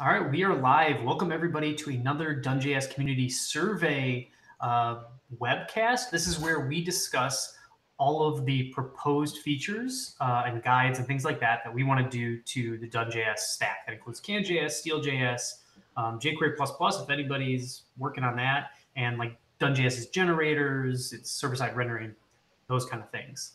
All right, we are live. Welcome everybody to another DoneJS Community Survey webcast. This is where we discuss all of the proposed features and guides and things like that we want to do to the DoneJS stack. That includes CanJS, SteelJS, jQuery++, if anybody's working on that, and like DoneJS's generators, its server-side rendering, those kind of things.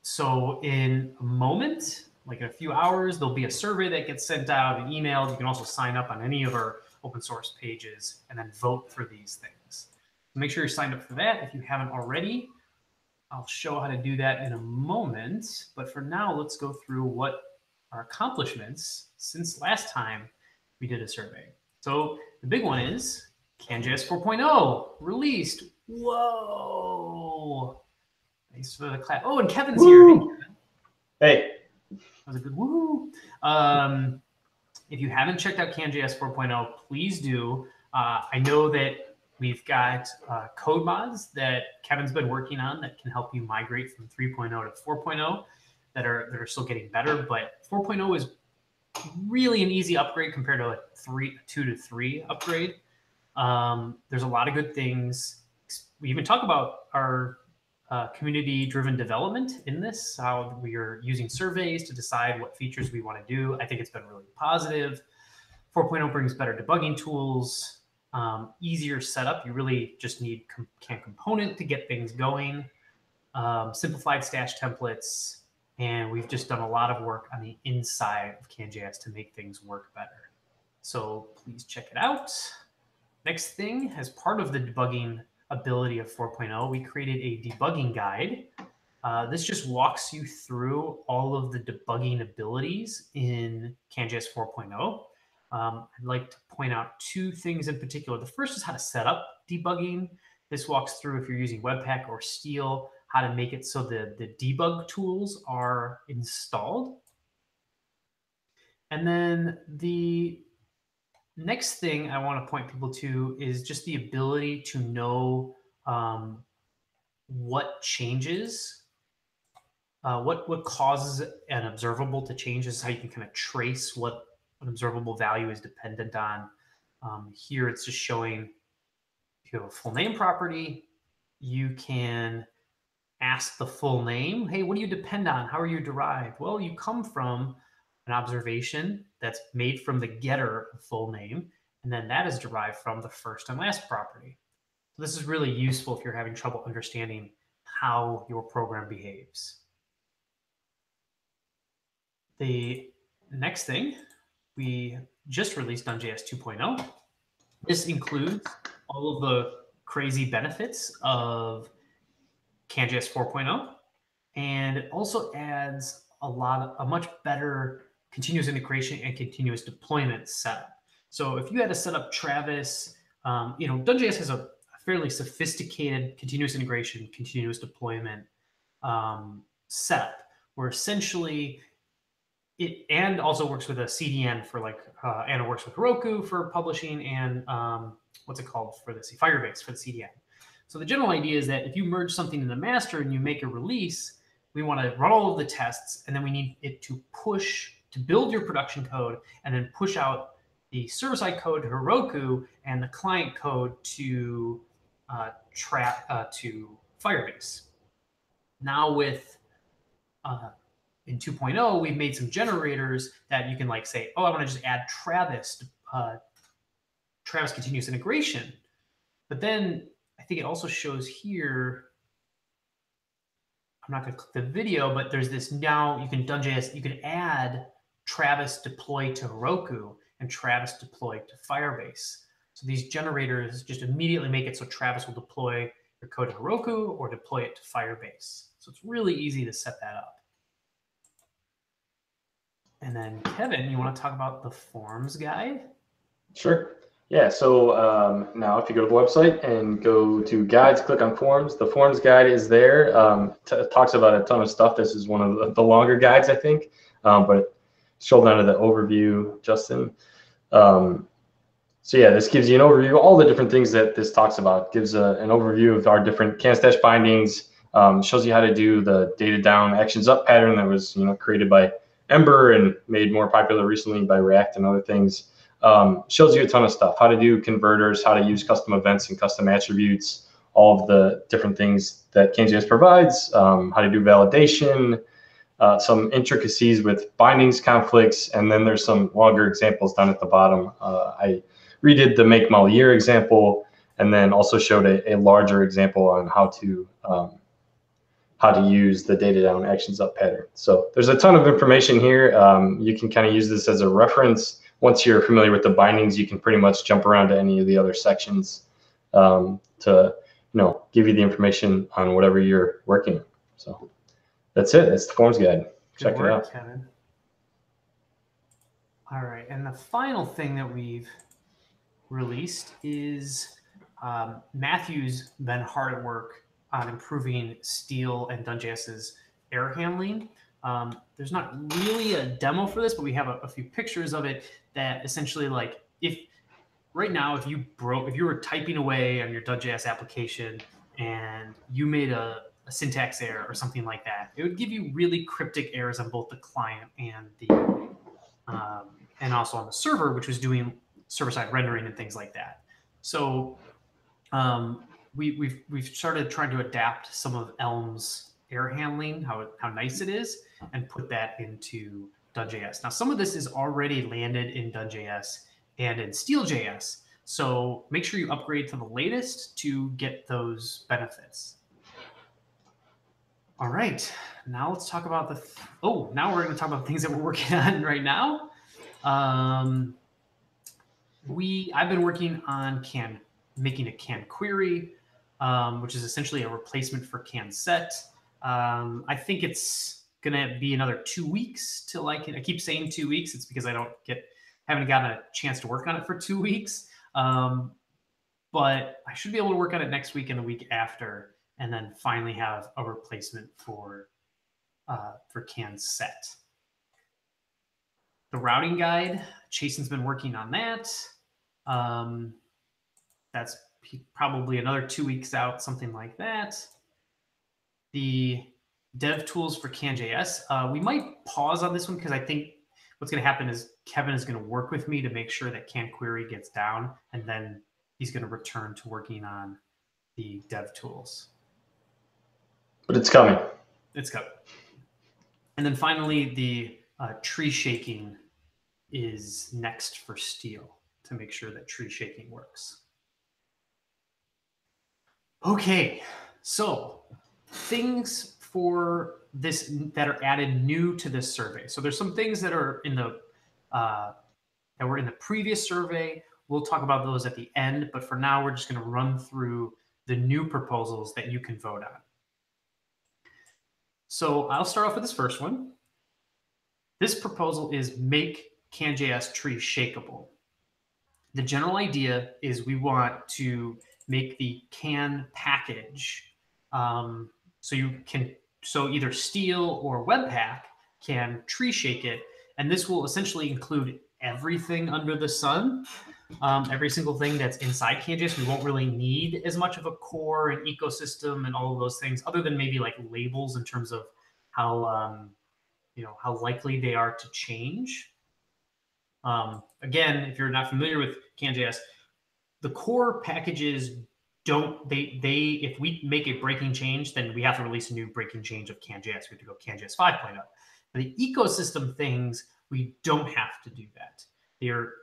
So in a moment, like in a few hours, there'll be a survey that gets sent out and emailed. You can also sign up on any of our open source pages and then vote for these things. So make sure you're signed up for that if you haven't already. I'll show how to do that in a moment. But for now, let's go through what our accomplishments since last time we did a survey. So the big one is CanJS 4.0 released. Whoa. Thanks for the clap. Oh, and Kevin's Woo! here. Hey, Kevin. Hey. That was a good woo. If you haven't checked out CanJS 4.0, please do. I know that we've got code mods that Kevin's been working on that can help you migrate from 3.0 to 4.0 that are still getting better. But 4.0 is really an easy upgrade compared to like 2 to 3 upgrade. There's a lot of good things. We even talk about our community-driven development in this, how we are using surveys to decide what features we want to do. I think it's been really positive. 4.0 brings better debugging tools, easier setup. You really just need can component to get things going, simplified stash templates, and we've just done a lot of work on the inside of CanJS to make things work better. So please check it out. Next thing, as part of the debugging ability of 4.0, we created a debugging guide. This just walks you through all of the debugging abilities in CanJS 4.0. I'd like to point out two things in particular. The first is how to set up debugging. This walks through, if you're using Webpack or Steel, how to make it so the debug tools are installed. And then the next thing I want to point people to is just the ability to know what changes, what causes an observable to change. This is how you can kind of trace what an observable value is dependent on. Here it's just showing if you have a full name property, you can ask the full name. Hey, what do you depend on? How are you derived? Well, you come from an observation that's made from the getter full name, and then that is derived from the first and last property. So this is really useful if you're having trouble understanding how your program behaves. The next thing, we just released DoneJS 2.0. This includes all of the crazy benefits of CanJS 4.0, and it also adds a much better continuous integration and continuous deployment setup. So if you had to set up Travis, DoneJS has a fairly sophisticated continuous integration, continuous deployment setup, where essentially and also works with a CDN for and it works with Heroku for publishing and what's it called for this? Firebase for the CDN. So the general idea is that if you merge something in the master and you make a release, we want to run all of the tests, and then we need it to build your production code and then push out the server-side code to Heroku and the client code to Firebase. Now with in 2.0, we've made some generators that you can say, oh, I want to just add Travis continuous integration. But then I think it also shows here, I'm not going to click the video, but there's this now you can DoneJS, you can add Travis deploy to Heroku and Travis deploy to Firebase. So these generators just immediately make it so Travis will deploy your code to Heroku or deploy it to Firebase. So it's really easy to set that up. And then Kevin, you want to talk about the forms guide? Sure. Yeah, so now if you go to the website and go to guides, click on forms, the forms guide is there. It talks about a ton of stuff. This is one of the longer guides, I think, but scroll down to the overview, Justin. So yeah, this gives you an overview of all the different things that this talks about. It gives an overview of our different can-stash bindings, shows you how to do the data down, actions up pattern that was created by Ember and made more popular recently by React and other things. Shows you a ton of stuff, how to do converters, how to use custom events and custom attributes, all of the different things that CanJS provides, how to do validation, some intricacies with bindings conflicts, and then there's some longer examples down at the bottom. I redid the make model year example, and then also showed a larger example on how to use the data down actions up pattern. So there's a ton of information here. You can kind of use this as a reference. Once you're familiar with the bindings, you can pretty much jump around to any of the other sections to give you the information on whatever you're working on. So that's it. That's the forms guide. Check it out, Kevin. All right, and the final thing that we've released is Matthew's been hard at work on improving Steel and DoneJS's error handling. There's not really a demo for this, but we have a few pictures of it that essentially, like, if you were typing away on your DoneJS application and you made a syntax error or something like that, it would give you really cryptic errors on both the client and the and also on the server, which was doing server-side rendering and things like that. So we've started trying to adapt some of Elm's error handling, how nice it is, and put that into DoneJS. Now, some of this is already landed in DoneJS and in Steel.js, so make sure you upgrade to the latest to get those benefits. All right, now let's talk about now we're going to talk about things that we're working on right now. I've been working on making a CanQuery, which is essentially a replacement for CanSet. I think it's gonna be another 2 weeks till I keep saying 2 weeks. It's because I haven't gotten a chance to work on it for 2 weeks. But I should be able to work on it next week and the week after, and then finally have a replacement for CanSet. The routing guide, Chasen's been working on that. That's probably another 2 weeks out, something like that. The dev tools for CanJS, we might pause on this one because I think what's going to happen is Kevin is going to work with me to make sure that CanQuery gets down, and then he's going to return to working on the dev tools. But it's coming. It's coming. And then finally, the tree shaking is next for Steel to make sure that tree shaking works. Okay, so things for this that are added new to this survey. So there's some things that are in the that were in the previous survey. We'll talk about those at the end, but for now, we're just going to run through the new proposals that you can vote on. So I'll start off with this first one. This proposal is make CanJS tree shakeable. The general idea is we want to make the can package so either Steel or Webpack can tree shake it, and this will essentially include everything under the sun, every single thing that's inside CanJS. We won't really need as much of a core and ecosystem and all of those things, other than maybe like labels in terms of how how likely they are to change. Again, if you're not familiar with CanJS, the core packages if we make a breaking change, then we have to release a new breaking change of CanJS. We have to go CanJS 5.0. The ecosystem things, we don't have to do that. They're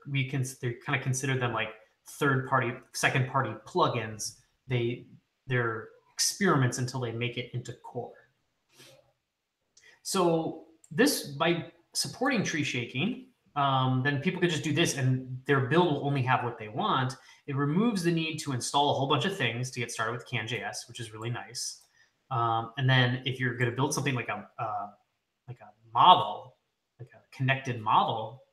kind of consider them like third-party, second-party plugins. They're experiments until they make it into core. So this, by supporting tree shaking, then people could just do this and their build will only have what they want. It removes the need to install a whole bunch of things to get started with CanJS, which is really nice. And then if you're going to build something like a model, like a connected model,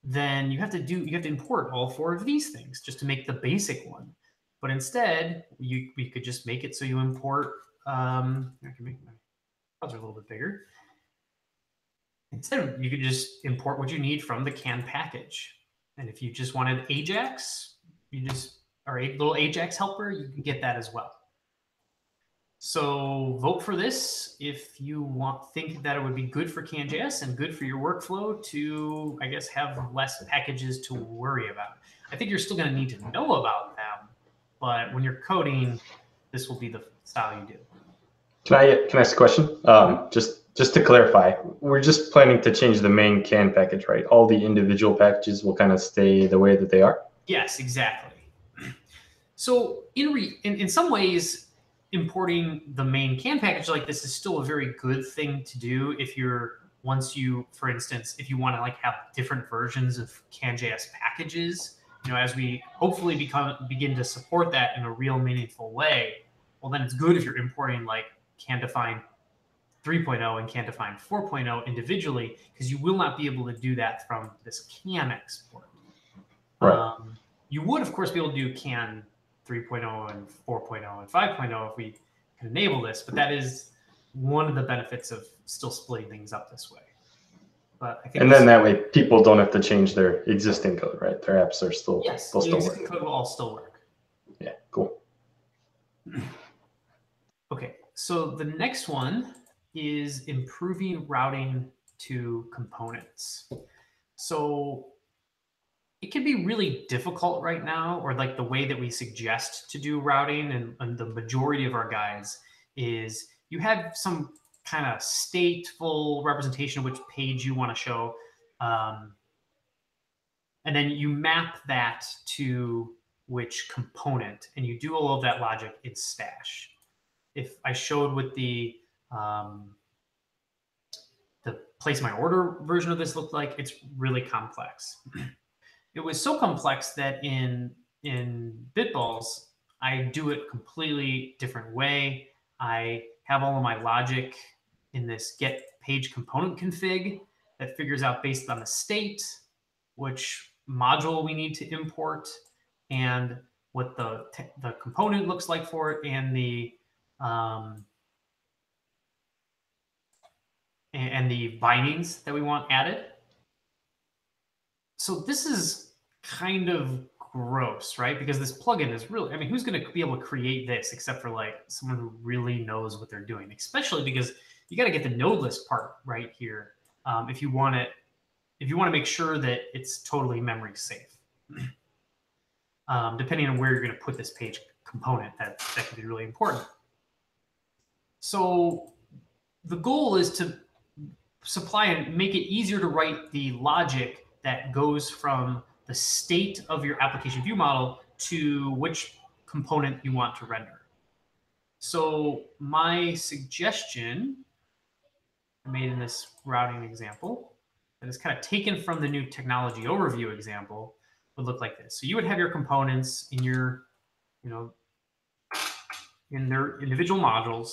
then you have to import all 4 of these things just to make the basic one. But instead, we could just make it so you import. I can make my files are a little bit bigger. Instead, you could just import what you need from the can package. And if you just wanted Ajax, or a little Ajax helper, you can get that as well. So vote for this if you think that it would be good for CanJS and good for your workflow to, I guess, have less packages to worry about. I think you're still going to need to know about them, but when you're coding, this will be the style you do. Can I ask a question? Just to clarify, we're just planning to change the main can package, right? All the individual packages will kind of stay the way that they are? Yes, exactly. So in some ways, importing the main can package like this is still a very good thing to do if for instance, if you want to like have different versions of CanJS packages, as we hopefully begin to support that in a real meaningful way, well, then it's good if you're importing like CanDefine 3.0 and CanDefine 4.0 individually, because you will not be able to do that from this can export. Right. You would, of course, be able to do can 3.0 and 4.0 and 5.0 if we can enable this, but that is one of the benefits of still splitting things up this way. But I think and then that way people don't have to change their existing code, right? Their apps are still, yes, they'll the still existing work. code will all still work. Yeah, cool. Okay, so the next one is improving routing to components. So it can be really difficult right now, or like the way that we suggest to do routing and the majority of our guides is you have some kind of stateful representation of which page you want to show. And then you map that to which component, and you do all of that logic in Stash. If I showed with the place my order version of this looked like, it's really complex. It was so complex that in Bitballs, I do it completely different way. I have all of my logic in this get page component config that figures out based on the state which module we need to import and what the component looks like for it and the bindings that we want added. So this is kind of gross, right? Because this plugin is really, I mean, who's going to be able to create this except for like someone who really knows what they're doing, especially because you got to get the node list part right here. If you want to make sure that it's totally memory safe. Depending on where you're going to put this page component, that can be really important. So the goal is to supply and make it easier to write the logic that goes from the state of your application view model to which component you want to render. So my suggestion I made in this routing example that is kind of taken from the new technology overview example would look like this. So you would have your components in your, in their individual modules.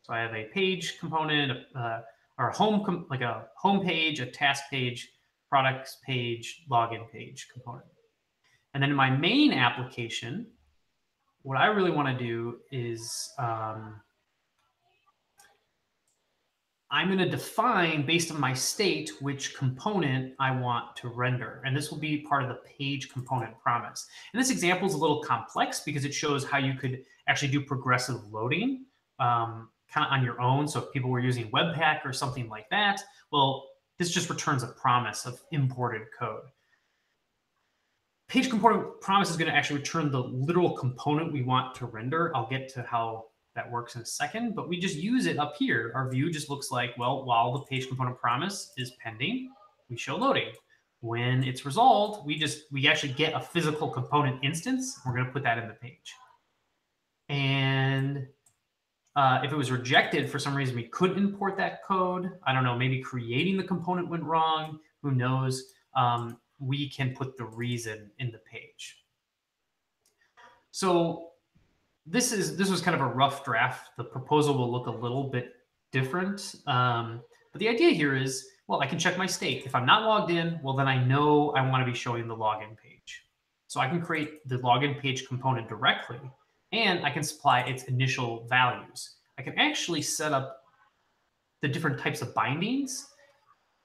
So I have a page component, or a home page, a task page, products page, login page component. And then in my main application, what I really want to do is I'm going to define based on my state which component I want to render. And this will be part of the page component promise. And this example is a little complex because it shows how you could actually do progressive loading kind of on your own. So if people were using Webpack or something like that, well, this just returns a promise of imported code. Page component promise is going to actually return the literal component we want to render. I'll get to how that works in a second, but we just use it up here. Our view just looks like, well, while the page component promise is pending, we show loading. When it's resolved, we actually get a physical component instance. We're going to put that in the page. And if it was rejected for some reason, we couldn't import that code. I don't know, maybe creating the component went wrong. Who knows? We can put the reason in the page. So this was kind of a rough draft. The proposal will look a little bit different. But the idea here is, well, I can check my state. If I'm not logged in, well, then I know I want to be showing the login page. So I can create the login page component directly, and I can supply its initial values. I can actually set up the different types of bindings.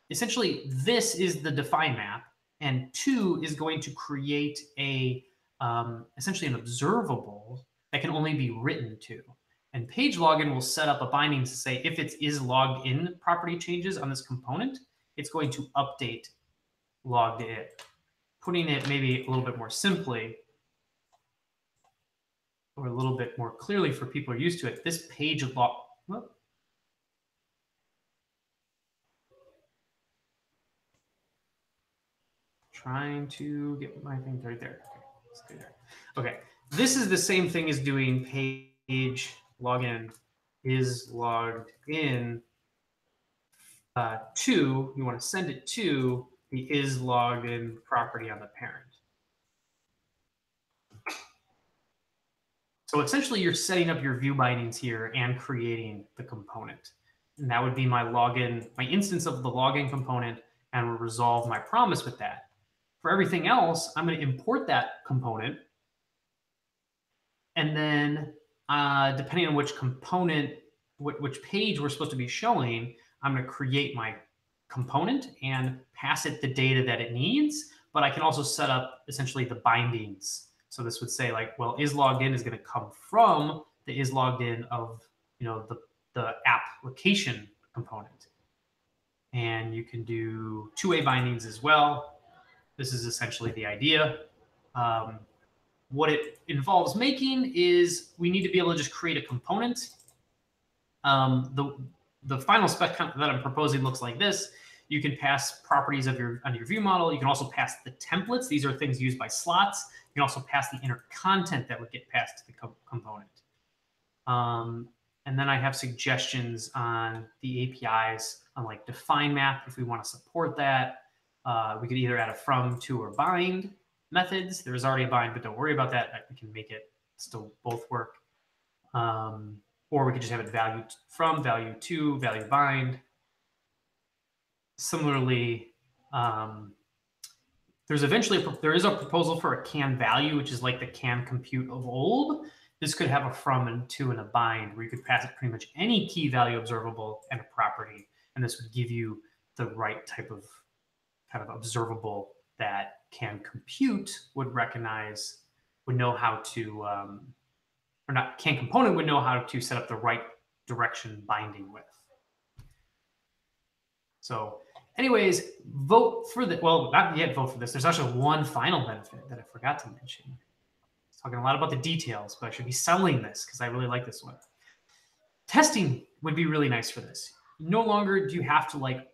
Essentially, this is the define map, and 2 is going to create a essentially an observable that can only be written to. And page login will set up a binding to say if it is logged in property changes on this component, it's going to update logged in. Putting it maybe a little bit more simply, or a little bit more clearly for people who are used to it, this page log. Whoop. Trying to get my thing right there. Okay, let's do there. Okay, this is the same thing as doing page login is logged in to, you want to send it to the is logged in property on the parent. So essentially you're setting up your view bindings here and creating the component. And that would be my login, my instance of the login component, and we'll resolve my promise with that. For everything else, I'm going to import that component. And then depending on which component, which page we're supposed to be showing, I'm going to create my component and pass it the data that it needs. But I can also set up essentially the bindings. So this would say like, well, is logged in is going to come from the is logged in of, you know, the application component. And you can do two-way bindings as well. This is essentially the idea. What it involves making is we need to be able to just create a component. The final spec that I'm proposing looks like this. You can pass properties of on your view model. You can also pass the templates. These are things used by slots. You can also pass the inner content that would get passed to the component. And then I have suggestions on the APIs on like define map if we want to support that. We could either add a from, to, or bind methods. There's already a bind, but don't worry about that. We can make it still both work. Or we could just have it value from, value to, value bind. Similarly, there is a proposal for a can value, which is like the can compute of old. This could have a from and to and a bind, where you could pass it pretty much any key value observable and a property, and this would give you the right type of kind of observable that can compute would recognize, would know how to, or not, can component would know how to set up the right direction binding with. So anyways, vote for the, well, not yet vote for this. There's actually one final benefit that I forgot to mention. I was talking a lot about the details, but I should be selling this because I really like this one. Testing would be really nice for this. No longer do you have to like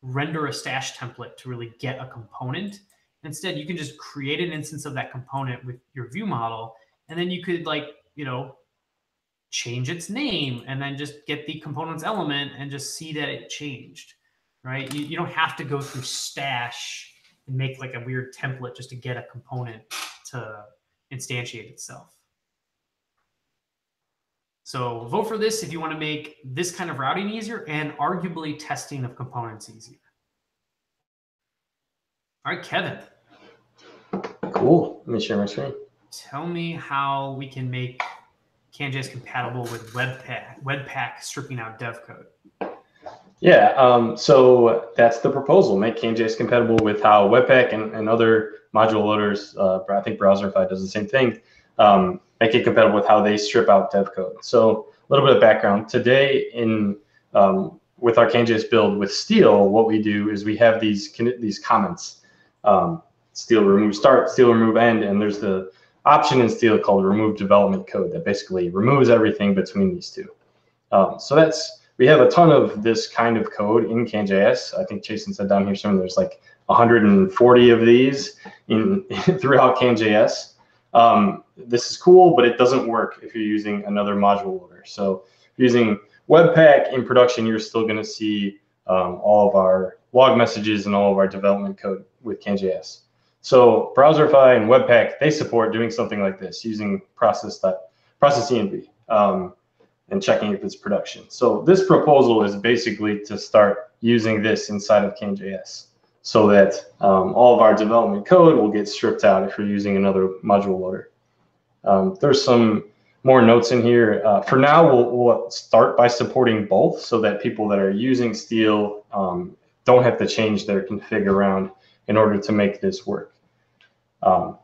render a stash template to really get a component. Instead, you can just create an instance of that component with your view model, and then you could like, you know, change its name and then just get the component's element and just see that it changed, right? You don't have to go through stash and make like a weird template just to get a component to instantiate itself. So vote for this if you want to make this kind of routing easier and arguably testing of components easier. All right, Kevin. Cool. Let me share my screen. Tell me how we can make CanJS compatible with Webpack stripping out dev code. Yeah, so that's the proposal. Make CanJS compatible with how Webpack and other module loaders, I think Browserify does the same thing, make it compatible with how they strip out dev code. So a little bit of background. Today with our CanJS build with Steel, what we do is we have these comments. Steel remove start, Steel remove end, and there's the option in Steel called remove development code that basically removes everything between these two. So we have a ton of this kind of code in CanJS. I think Jason said down here somewhere there's like 140 of these throughout CanJS. This is cool, but it doesn't work if you're using another module loader. So using Webpack in production, you're still going to see all of our log messages and all of our development code with CanJS. So Browserify and Webpack, they support doing something like this using process.env and checking if it's production. So this proposal is basically to start using this inside of CanJS so that all of our development code will get stripped out if you're using another module loader. There's some more notes in here. For now, we'll start by supporting both so that people that are using Steel don't have to change their config around in order to make this work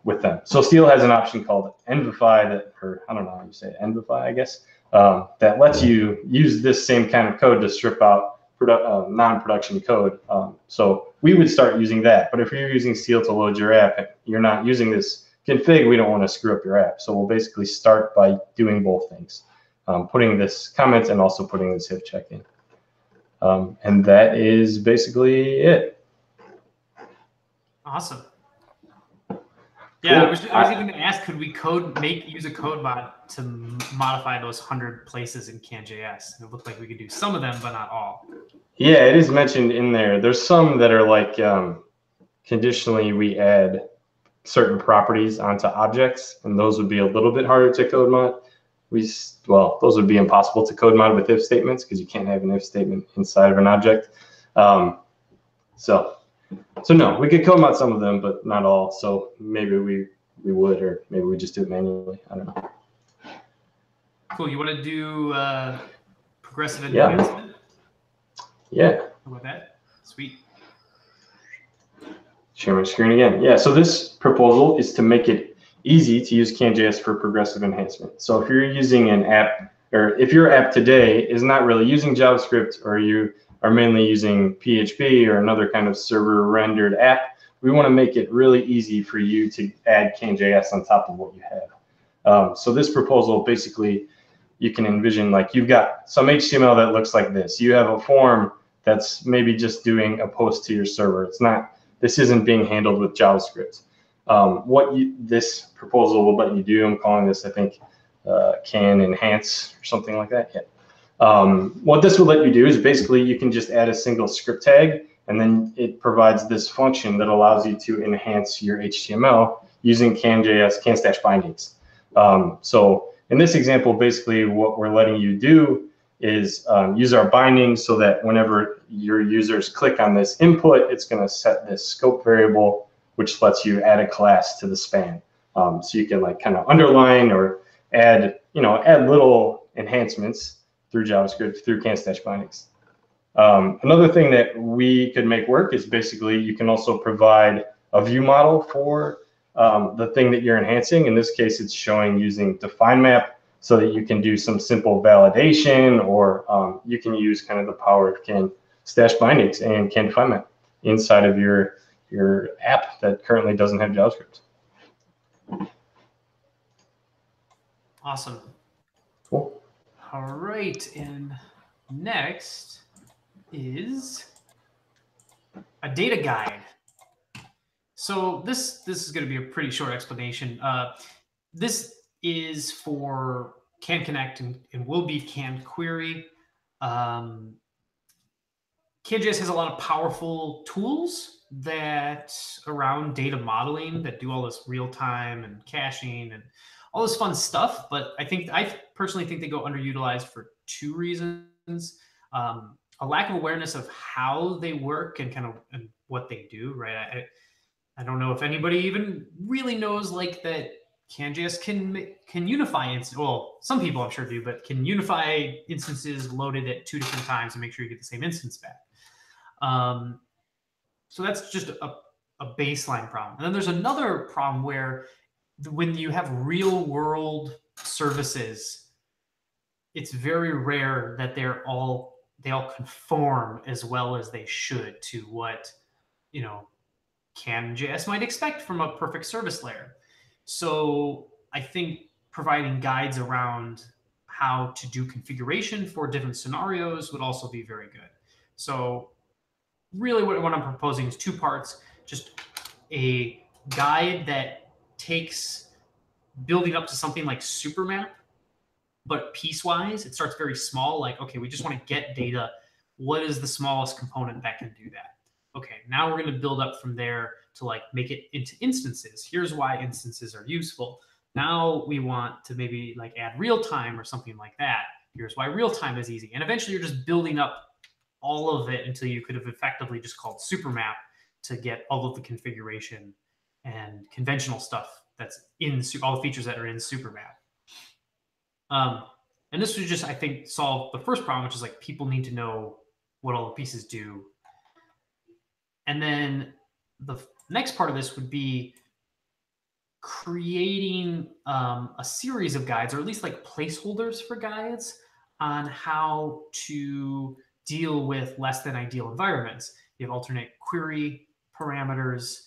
with them. So Steel has an option called Envify, or I don't know how you say it, Envify, I guess, that lets you use this same kind of code to strip out non-production code. So we would start using that. But if you're using Seal to load your app, you're not using this config, we don't want to screw up your app. So we'll basically start by doing both things, putting this comment and also putting this if check in. And that is basically it. Awesome. Yeah, Cool. I was even going to ask, could we use a code bot to modify those 100 places in CanJS? It looked like we could do some of them, but not all. Yeah, it is mentioned in there. There's some that are like conditionally we add certain properties onto objects, and those would be a little bit harder to code mod. Well, those would be impossible to code mod with if statements because you can't have an if statement inside of an object. So no, we could code mod some of them, but not all. So maybe we would, or maybe we just do it manually. I don't know. Cool. You want to do progressive enhancement? Yeah. How about that? Sweet. Share my screen again. Yeah. So this proposal is to make it easy to use CanJS for progressive enhancement. So if you're using an app, or if your app today is not really using JavaScript, or you are mainly using PHP or another kind of server rendered app, we want to make it really easy for you to add CanJS on top of what you have. So this proposal, basically, you can envision like you've got some HTML that looks like this. You have a form that's maybe just doing a post to your server. This isn't being handled with JavaScript. This proposal will let you do, I'm calling this, I think, can enhance or something like that. Yeah. What this will let you do is basically you can just add a single script tag, and then it provides this function that allows you to enhance your HTML using CanJS can-stash bindings. So in this example, basically what we're letting you do is use our bindings so that whenever your users click on this input, it's going to set this scope variable, which lets you add a class to the span. So you can like kind of underline or add little enhancements through JavaScript, through can-stash bindings. Another thing that we could make work is basically you can also provide a view model for the thing that you're enhancing. In this case, it's showing using define map so that you can do some simple validation, or you can use kind of the power of can-stash bindings and can define map inside of your app that currently doesn't have JavaScript. Awesome. Cool. All right, and next is a data guide. So this is going to be a pretty short explanation. This is for CanConnect and will be CanQuery. CanJS has a lot of powerful tools that around data modeling that do all this real time and caching and all this fun stuff. But I personally think they go underutilized for two reasons. A lack of awareness of how they work and and what they do, right? I don't know if anybody even really knows like that CanJS can unify instances. Well, some people I'm sure do, but can unify instances loaded at 2 different times and make sure you get the same instance back. So that's just a baseline problem. And then there's another problem where when you have real world services, it's very rare that they all conform as well as they should to what CanJS might expect from a perfect service layer. So I think providing guides around how to do configuration for different scenarios would also be very good. So really what I'm proposing is 2 parts, just a guide that takes building up to something like Supermap, but piecewise. It starts very small, like, okay, we just want to get data. What is the smallest component that can do that? Okay, now we're going to build up from there to like make it into instances. Here's why instances are useful. Now we want to maybe like add real time or something like that. Here's why real time is easy. And eventually you're just building up all of it until you could have effectively just called Supermap to get all of the configuration and conventional stuff that's in all the features that are in Supermap. And this would just, I think, solve the first problem, which is like people need to know what all the pieces do. And then the next part of this would be creating a series of guides, or at least like placeholders for guides on how to deal with less than ideal environments. You have alternate query parameters.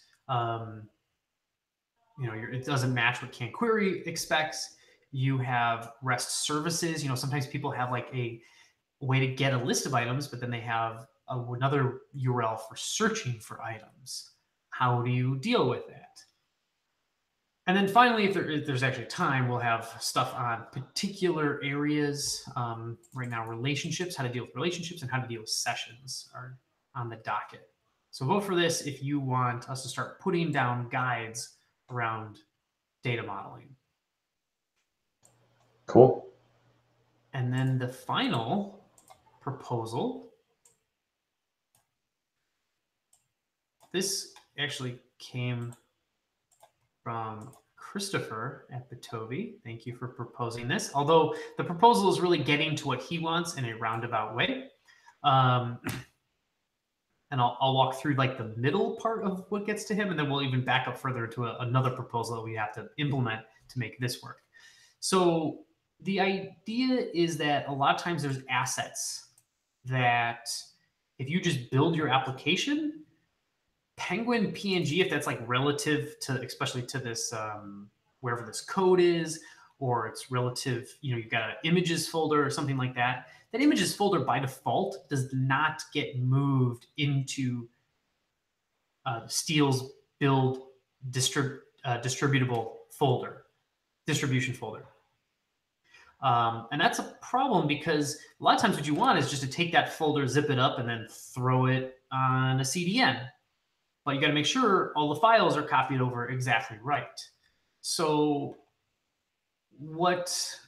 It doesn't match what CanQuery expects. You have REST services. Sometimes people have like a way to get a list of items, but then they have another URL for searching for items. How do you deal with that? And then finally, if there's actually time, we'll have stuff on particular areas. Right now, relationships, how to deal with relationships, and how to deal with sessions are on the docket. So vote for this if you want us to start putting down guides around data modeling. Cool. And then the final proposal, this actually came from Christopher at Bitovi. Thank you for proposing this. Although the proposal is really getting to what he wants in a roundabout way. And I'll walk through like the middle part of what gets to him, and then we'll even back up further to another proposal that we have to implement to make this work. So the idea is that a lot of times there's assets that if you just build your application, Penguin PNG, if that's like relative to, especially to this, wherever this code is, or it's relative, you've got an images folder or something like that, that images folder by default does not get moved into Steele's build distributable folder, distribution folder. And that's a problem because a lot of times what you want is just to take that folder, zip it up, and then throw it on a CDN. But you got to make sure all the files are copied over exactly right. So what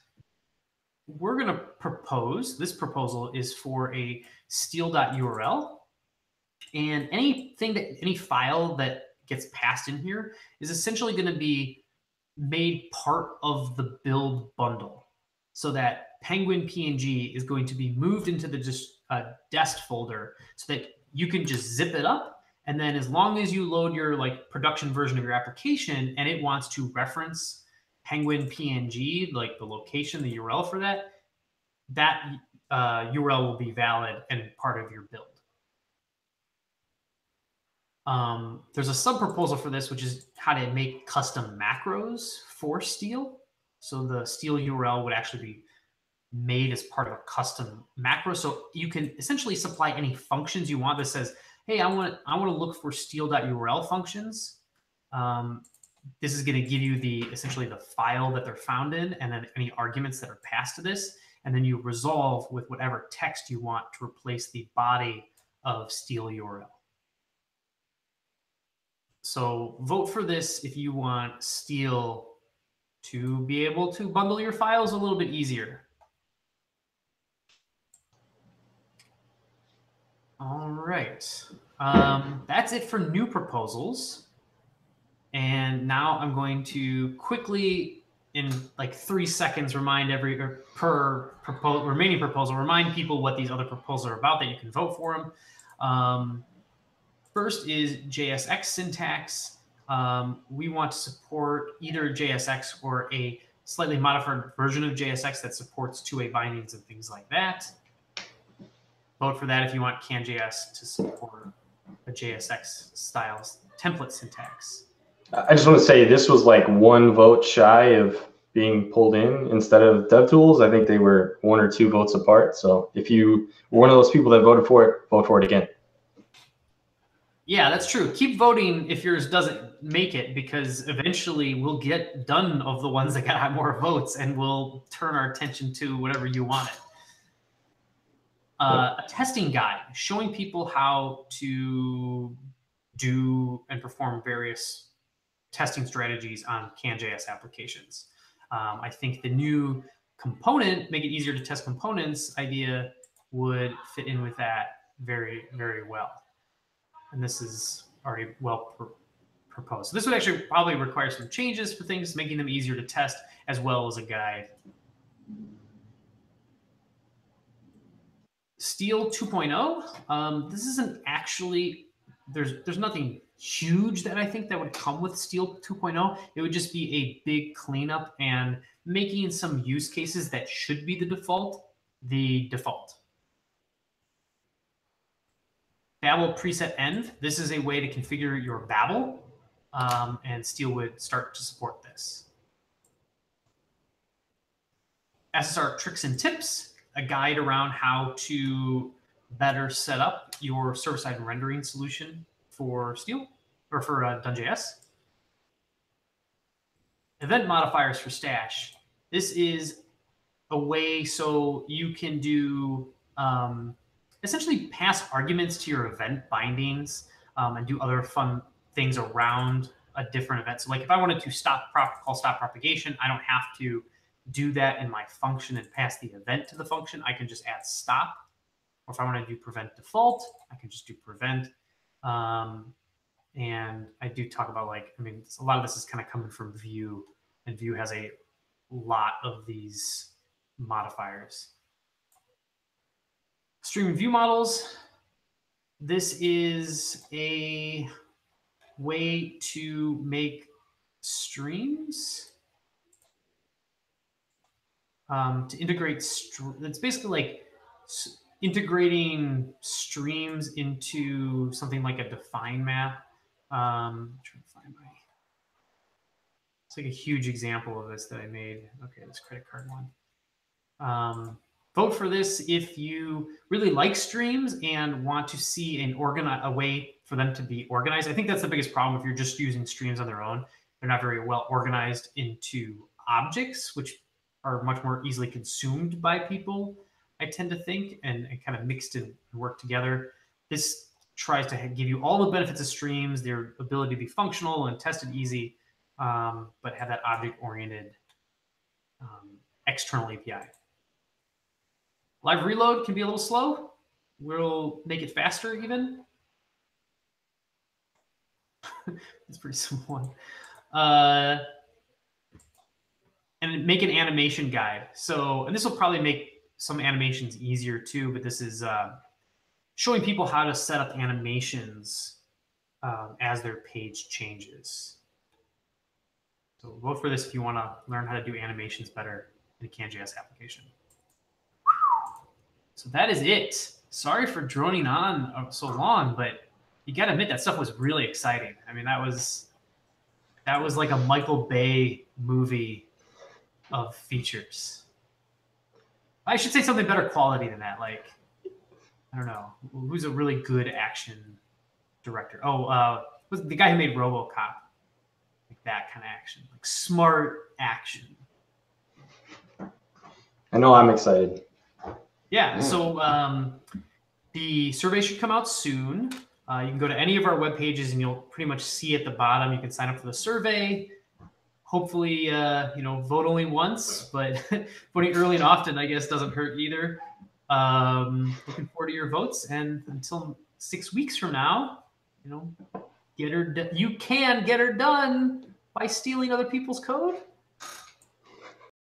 we're going to propose, this proposal is for a steele.url. And any file that gets passed in here is essentially going to be made part of the build bundle, so that Penguin PNG is going to be moved into the dest folder so that you can just zip it up. And then as long as you load your like production version of your application and it wants to reference Penguin PNG, like the location, the URL for that URL will be valid and part of your build. There's a sub-proposal for this, which is how to make custom macros for Steele. So the Steele URL would actually be made as part of a custom macro. So you can essentially supply any functions you want that says, hey, I want to look for steele.url functions. This is going to give you essentially the file that they're found in, and then any arguments that are passed to this. And then you resolve with whatever text you want to replace the body of Steele URL. So vote for this if you want Steele to be able to bundle your files a little bit easier. All right. That's it for new proposals. And now I'm going to quickly, in like 3 seconds, remind remaining proposal, remind people what these other proposals are about that you can vote for them. First is JSX syntax. We want to support either JSX or a slightly modified version of JSX that supports two-way bindings and things like that. Vote for that if you want CanJS to support a JSX style template syntax. I just want to say this was like 1 vote shy of being pulled in instead of DevTools. I think they were 1 or 2 votes apart. So if you were one of those people that voted for it, vote for it again. Yeah, that's true. Keep voting if yours doesn't make it, because eventually we'll get done of the ones that got more votes and we'll turn our attention to whatever you wanted. A testing guide showing people how to do and perform various testing strategies on CanJS applications. I think the new component, make it easier to test components idea would fit in with that very, very well. And this is already well proposed. So this would actually probably require some changes for things, making them easier to test, as well as a guide. Steele 2.0. This isn't actually there's nothing huge that I think that would come with Steel 2.0. It would just be a big cleanup and making some use cases that should be the default. Babel preset end. This is a way to configure your Babel, and Steel would start to support this. SSR tricks and tips, a guide around how to better set up your server-side rendering solution for Steel or for DoneJS. Event modifiers for Stash. This is a way so you can do essentially pass arguments to your event bindings and do other fun things around a different event. So like if I wanted to call stop propagation, I don't have to do that in my function and pass the event to the function. I can just add stop. Or if I want to do prevent default, I can just do prevent. And I do talk about a lot of this is kind of coming from Vue, and Vue has a lot of these modifiers. Stream view models. This is a way to make streams. To integrate, it's basically like integrating streams into something like a define map. I'm trying to find it's like a huge example of this that I made. Okay, this credit card one. Vote for this if you really like streams and want to see a way for them to be organized. I think that's the biggest problem if you're just using streams on their own. They're not very well organized into objects, which are much more easily consumed by people, I tend to think, and kind of mixed and work together. This tries to give you all the benefits of streams, their ability to be functional and tested easy, but have that object-oriented external API. Live reload can be a little slow. We'll make it faster even. It's pretty simple one. And make an animation guide. So, and this will probably make some animations easier too, but this is showing people how to set up animations as their page changes. So vote for this if you want to learn how to do animations better in a CanJS application. So that is it. Sorry for droning on so long, but you got to admit that stuff was really exciting. I mean, that was like a Michael Bay movie of features. I should say something better quality than that. Like, I don't know, who's a really good action director? Oh, was the guy who made RoboCop? Like that kind of action, like smart action. I know I'm excited. Yeah. So the survey should come out soon. You can go to any of our web pages and you'll pretty much see at the bottom. You can sign up for the survey. Hopefully, vote only once, but voting early and often, I guess, doesn't hurt either. Looking forward to your votes, and until 6 weeks from now, you can get her done by stealing other people's code.